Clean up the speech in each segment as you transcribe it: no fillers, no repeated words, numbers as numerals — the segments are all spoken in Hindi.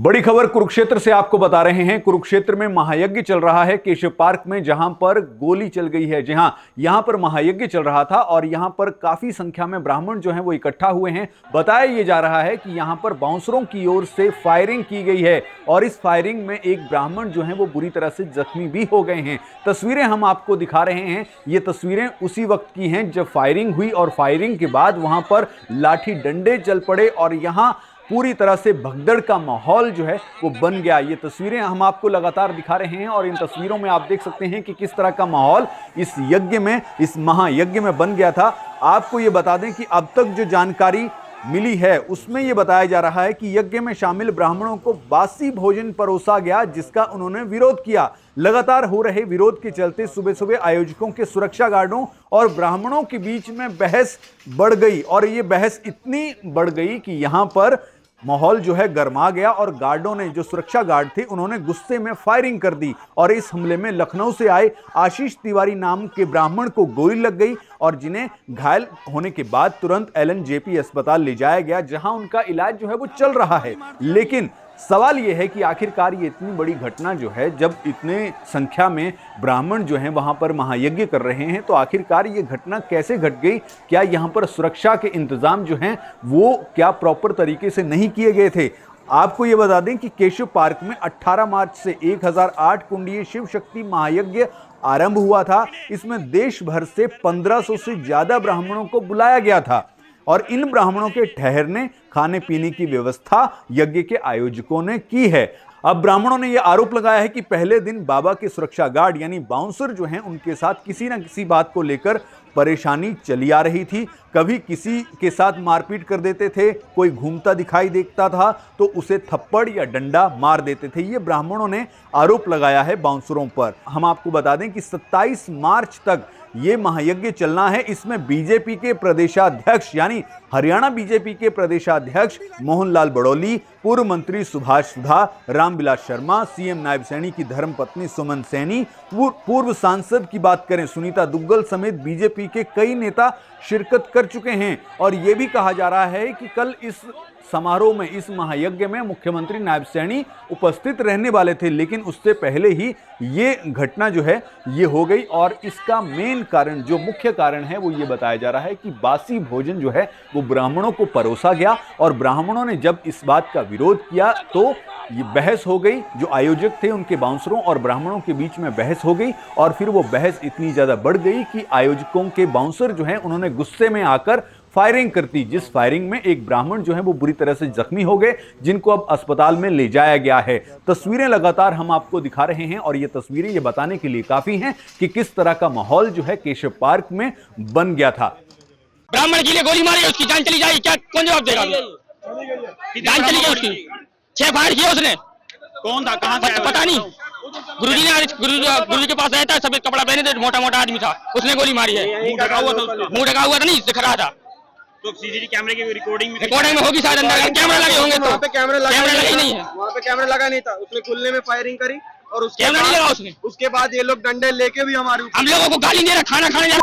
बड़ी खबर कुरुक्षेत्र से आपको बता रहे हैं। कुरुक्षेत्र में महायज्ञ चल रहा है केशव पार्क में, जहां पर गोली चल गई है। जी हां, यहां पर महायज्ञ चल रहा था और यहां पर काफी संख्या में ब्राह्मण जो हैं वो इकट्ठा हुए हैं। बताया यह जा रहा है कि यहां पर बाउंसरों की ओर से फायरिंग की गई है और इस फायरिंग में एक ब्राह्मण जो है वो बुरी तरह से जख्मी भी हो गए हैं। तस्वीरें हम आपको दिखा रहे हैं। ये तस्वीरें उसी वक्त की हैं जब फायरिंग हुई और फायरिंग के बाद वहां पर लाठी डंडे चल पड़े और यहां पूरी तरह से भगदड़ का माहौल जो है वो बन गया। ये तस्वीरें हम आपको लगातार दिखा रहे हैं और इन तस्वीरों में आप देख सकते हैं कि किस तरह का माहौल इस यज्ञ में, इस महायज्ञ में बन गया था। आपको ये बता दें कि अब तक जो जानकारी मिली है उसमें यह बताया जा रहा है कि यज्ञ में शामिल ब्राह्मणों को बासी भोजन परोसा गया, जिसका उन्होंने विरोध किया। लगातार हो रहे विरोध के चलते सुबह सुबह आयोजकों के सुरक्षा गार्डों और ब्राह्मणों के बीच में बहस बढ़ गई और यह बहस इतनी बढ़ गई कि यहां पर माहौल जो है गर्मा गया और गार्डों ने, जो सुरक्षा गार्ड थे, उन्होंने गुस्से में फायरिंग कर दी और इस हमले में लखनऊ से आए आशीष तिवारी नाम के ब्राह्मण को गोली लग गई और जिन्हें घायल होने के बाद तुरंत LNJP अस्पताल ले जाया गया, जहां उनका इलाज जो है वो चल रहा है। लेकिन सवाल यह है कि आखिरकार ये इतनी बड़ी घटना जो है, जब इतने संख्या में ब्राह्मण जो हैं वहां पर महायज्ञ कर रहे हैं, तो आखिरकार ये घटना कैसे घट गई? क्या यहां पर सुरक्षा के इंतजाम जो हैं वो क्या प्रॉपर तरीके से नहीं किए गए थे? आपको ये बता दें कि केशव पार्क में 18 मार्च से 1008 कुंडीय शिव शक्ति महायज्ञ आरंभ हुआ था। इसमें देश भर से 1500 से ज्यादा ब्राह्मणों को बुलाया गया था और इन ब्राह्मणों के ठहरने, खाने पीने की व्यवस्था यज्ञ के आयोजकों ने की है। अब ब्राह्मणों ने यह आरोप लगाया है कि पहले दिन बाबा के सुरक्षा गार्ड यानी बाउंसर जो हैं उनके साथ किसी न किसी बात को लेकर परेशानी चली आ रही थी। कभी किसी के साथ मारपीट कर देते थे, कोई घूमता दिखाई देता था तो उसे थप्पड़ या डंडा मार देते थे। ये ब्राह्मणों ने आरोप लगाया है बाउंसरों पर। हम आपको बता दें कि 27 मार्च तक ये महायज्ञ चलना है। इसमें बीजेपी के प्रदेशाध्यक्ष यानी हरियाणा बीजेपी के प्रदेशाध्यक्ष मोहनलाल बड़ौली, पूर्व मंत्री सुभाष सुधा, रामविलास शर्मा, CM नायब सैनी की धर्मपत्नी सुमन सैनी, पूर्व सांसद की बात करें सुनीता दुग्गल समेत बीजेपी के कई नेता शिरकत कर चुके हैं और यह भी कहा जा रहा है कि कल इस समारोह में, इस महायज्ञ में मुख्यमंत्री नायब सैनी उपस्थित रहने वाले थे, लेकिन उससे पहले ही ये घटना जो है ये हो गई और इसका मेन कारण, जो मुख्य कारण है, वो ये बताया जा रहा है कि बासी भोजन जो है वो ब्राह्मणों को परोसा गया और ब्राह्मणों ने जब इस बात का विरोध किया तो ये बहस हो गई। जो आयोजक थे उनके बाउंसरों और ब्राह्मणों के बीच में बहस हो गई और फिर वो बहस इतनी ज्यादा बढ़ गई कि आयोजकों के बाउंसर जो हैं उन्होंने गुस्से में आकर फायरिंग कर दी, जिस फायरिंग में एक ब्राह्मण जो है वो बुरी तरह से जख्मी हो गए, जिनको अब अस्पताल में ले जाया गया है। तस्वीरें लगातार हम आपको दिखा रहे हैं और ये तस्वीरें ये बताने के लिए काफी हैं कि किस तरह का माहौल जो है केशव पार्क में बन गया था। ब्राह्मण के लिए गोली मारी, उसकी जान चली जाएगी, क्या कौन जवाब देगा? जान चली गई उसकी, 6 फायर किए उसने। कौन था, कहां से? पता नहीं। गुरुजी के पास रहता है, सफेद कपड़ा पहने थे, मोटा मोटा आदमी था, उसने गोली मारी है। मुंह ढका हुआ था उसका? मुंह ढका हुआ था, नहीं दिख रहा था। तो CCTV कैमरे की रिकॉर्डिंग में होगी शायद, अंदर कैमरा लगे होंगे। तो वहाँ पे कैमरा लगा नहीं है, वहाँ पे कैमरा लगा नहीं था। उसने खुलने में फायरिंग करी और कैमरा नहीं लगा उसने। उसके बाद ये लोग डंडे लेके भी हमारे हम लोगों को गाली दे रहा, खाना खाने जा रहा,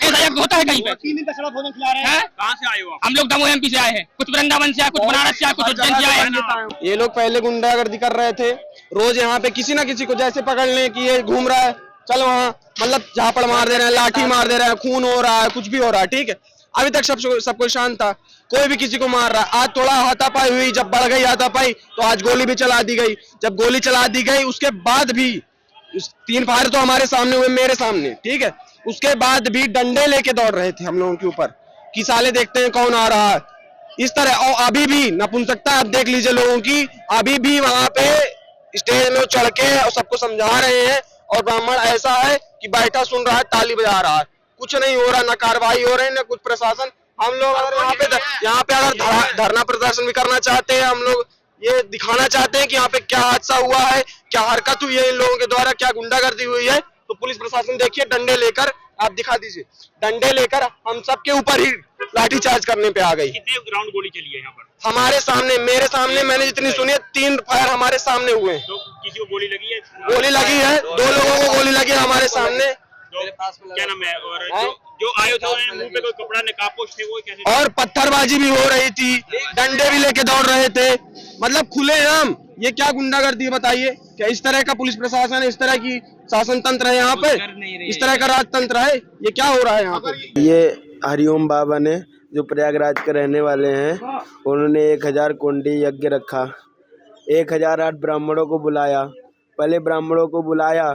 ऐसा होता है कहीं पे? 3 दिन तक सड़ा भोजन खिला रहे हैं। कहां से आए हो आप? हम लोग दमोह MP से आए हैं, कुछ वृंदावन से आए, कुछ बनारस से आए, कुछ उज्जैन से आए हैं। ये लोग पहले गुंडागर्दी कर रहे थे। रोज यहाँ पे किसी ना किसी को जैसे पकड़ लें कि ये घूम रहा है, चल वहाँ, मतलब झापड़ मार दे रहे हैं, लाठी मार दे रहे हैं, खून हो रहा है, कुछ भी हो रहा है। ठीक है, अभी तक सब कोई शांत था, कोई भी किसी को मार रहा है। आज थोड़ा हाथापाई हुई, जब बढ़ गई हाथापाई तो आज गोली भी चला दी गई। जब गोली चला दी गई उसके बाद भी 3 फायर तो हमारे सामने हुए, मेरे सामने, ठीक है, उसके बाद भी डंडे लेके दौड़ रहे थे हम लोगों के ऊपर कि साले देखते हैं कौन आ रहा है, इस तरह। और अभी भी नपुंसकता आप देख लीजिए लोगों की, अभी भी वहां पे स्टेज में चढ़ के और सबको समझा रहे हैं और ब्राह्मण ऐसा है कि बैठा सुन रहा है, ताली बजा रहा है, कुछ नहीं हो रहा, ना कार्रवाई हो रही है, ना कुछ प्रशासन। हम लोग अगर यहाँ पे अगर धरना प्रदर्शन भी करना चाहते हैं, हम लोग ये दिखाना चाहते हैं कि यहाँ पे क्या हादसा हुआ है, क्या हरकत हुई है इन लोगों के द्वारा, क्या गुंडागर्दी हुई है, तो पुलिस प्रशासन देखिए डंडे लेकर, आप दिखा दीजिए, डंडे लेकर हम सब के ऊपर ही लाठीचार्ज करने पे आ गई। कितने राउंड गोली चली है यहाँ पर? हमारे सामने, मेरे सामने, मैंने जितनी सुनी है 3 फायर हमारे सामने हुए हैं। तो किसी को गोली लगी है? गोली लगी है, 2 लोगों को गोली लगी है हमारे सामने। तो क्या नाम है? और जो आए थे उन्होंने मुंह पे कोई कपड़ा नकाबपोश थे, वो कैसे? और पत्थरबाजी भी हो रही थी, डंडे भी लेके दौड़ रहे थे, मतलब खुलेआम। ये क्या गुंडागर्दी है बताइए? क्या इस तरह का पुलिस प्रशासन, इस तरह की शासन तंत्र है यहाँ पे? इस तरह का राजतंत्र है? ये क्या हो रहा है यहाँ पे? ये हरिओम बाबा ने, जो प्रयागराज के रहने वाले हैं, उन्होंने 1000 कुंडी यज्ञ रखा, 1008 ब्राह्मणों को बुलाया। पहले ब्राह्मणों को बुलाया,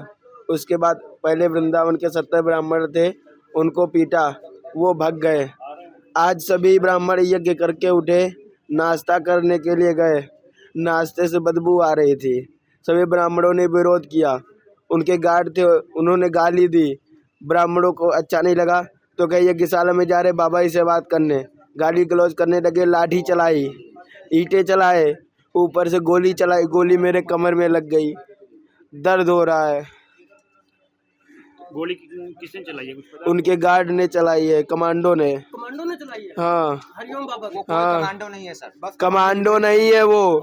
उसके बाद पहले वृंदावन के 70 ब्राह्मण थे, उनको पीटा, वो भाग गए। आज सभी ब्राह्मण यज्ञ करके उठे, नाश्ता करने के लिए गए, नाश्ते से बदबू आ रही थी। सभी ब्राह्मणों ने विरोध किया, उनके गार्ड थे, उन्होंने गाली दी। ब्राह्मणों को अच्छा नहीं लगा तो कहे यज्ञशाला में जा रहे बाबा जी से बात करने, गाली गलौज करने लगे, लाठी चलाई, ईंटें चलाए, ऊपर से गोली चलाई, गोली मेरे कमर में लग गई, दर्द हो रहा है। गोली किसने चलाई है, कुछ पता? उनके गार्ड ने चलाई है, कमांडो ने चलाई है हाँ हरिओम बाबा को। हाँ कमांडो नहीं है सर, बस कमांडो नहीं है वो।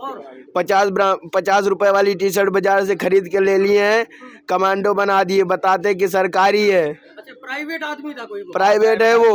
50 रुपए वाली टी शर्ट बाजार से खरीद के ले लिए हैं, कमांडो बना दिए, बताते कि सरकारी है, अच्छा प्राइवेट आदमी था कोई? प्राइवेट है वो।